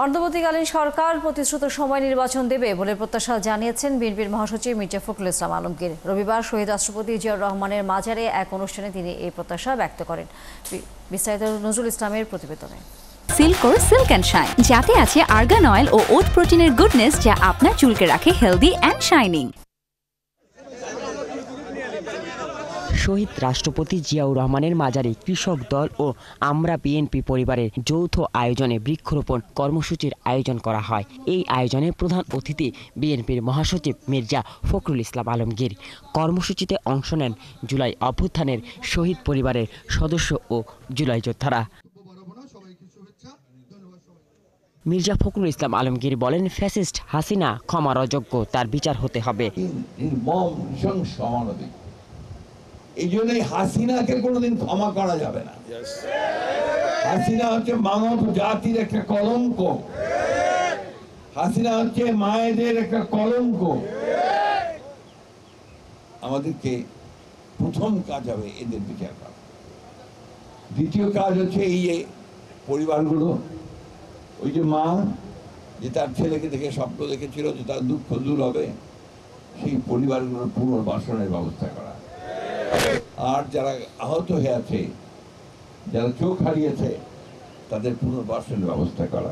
অন্তর্বর্তীকালীন সরকার প্রতিশ্রুত সময় নির্বাচন দেবে বলে প্রত্যাশা জানিয়েছেন বিএনপির মহাসচিব মির্জা ফখরুল ইসলাম আলমগীর। রবিবার শহীদ রাষ্ট্রপতি জিয়াউর রহমানের মাজারে এক অনুষ্ঠানে তিনি এই প্রত্যাশা ব্যক্ত করেন। বিস্তারিত নজরুল ইসলামের প্রতিবেদনে। সিল্কোর সিল্ক অ্যান্ড শাইন, যাতে আছে আর্গান অয়েল ও ওট প্রোটিনের গুডনেস, যা আপনার চুলকে রাখে হেলদি অ্যান্ড শাইনিং। শহীদ রাষ্ট্রপতি জিয়াউর রহমানের মাজারে কৃষক দল ও আমরা বিএনপি পরিবারের যৌথ আয়োজনে বৃক্ষরোপণ কর্মসূচির আয়োজন করা হয়। এই আয়োজনে প্রধান অতিথি বিএনপির মহাসচিব মির্জা ফখরুল ইসলাম আলমগীর। কর্মসূচিতে অংশ নেন জুলাই অভ্যুত্থানের শহীদ পরিবারের সদস্য ও জুলাই যোদ্ধারা। মির্জা ফখরুল ইসলাম আলমগীর বলেন, ফ্যাসিস্ট হাসিনা ক্ষমার অযোগ্য, তার বিচার হতে হবে। এই জন্যই হাসিনাকে কোনোদিন ক্ষমা করা যাবে না। হাসিনা হচ্ছে মানব জাতির একটা কলঙ্ক, হাসিনা হচ্ছে মায়েদের একটা কলঙ্ক। আমাদেরকে প্রথম কাজ হবে এদের বিচার করা। দ্বিতীয় কাজ হচ্ছে এই যে পরিবারগুলো, ওই যে মা যে তার ছেলেকে দেখে স্বপ্ন দেখেছিল যে তার দুঃখ দূর হবে, সেই পরিবারগুলোর পুনর্বাসনের ব্যবস্থা করা। আর যারা আহত হয়ে আছে, যারা চোখ হারিয়েছে, তাদের পুনর্বাসনের ব্যবস্থা করা।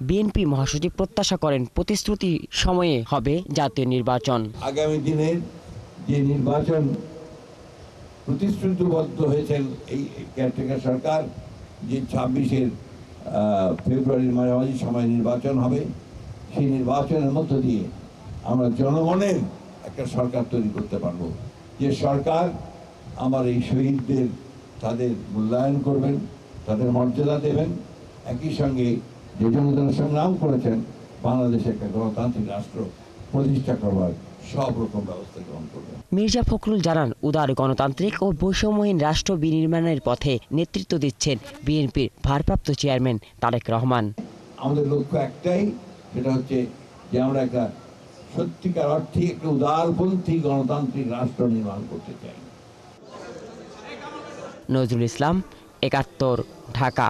বিএনপি মহাসচিব প্রত্যাশা করেন প্রতিশ্রুতি সময়ে হবে জাতীয় নির্বাচন। আগামী দিনের যে নির্বাচন প্রতিশ্রুতিবদ্ধ হয়েছেন এই কেয়ারটেকার সরকার, যে 26 ফেব্রুয়ারির মাঝামাঝি সময় নির্বাচন হবে, সেই নির্বাচনের মধ্য দিয়ে আমরা জনগণের একটা সরকার তৈরি করতে পারবো, যে সরকার আমার এই শহীদদের তাদের মূল্যায়ন করবেন, তাদের মর্যাদা দেবেন, একই সঙ্গে যে জনগণের সংগ্রাম করেছেন বাংলাদেশে একটা গণতান্ত্রিক রাষ্ট্র প্রতিষ্ঠা করবার সব রকম ব্যবস্থা গ্রহণ করবেন। মির্জা ফখরুল জানান, উদার গণতান্ত্রিক ও বৈষম্যহীন রাষ্ট্র বিনির্মাণের পথে নেতৃত্ব দিচ্ছেন বিএনপির ভারপ্রাপ্ত চেয়ারম্যান তারেক রহমান। আমাদের লক্ষ্য একটাই, সেটা হচ্ছে যে আমরা একটা সত্যিকার অর্থে একটা উদারপন্থী গণতান্ত্রিক রাষ্ট্র নির্মাণ করতে চাই। নজরুল ইসলাম, ৭১, ঢাকা।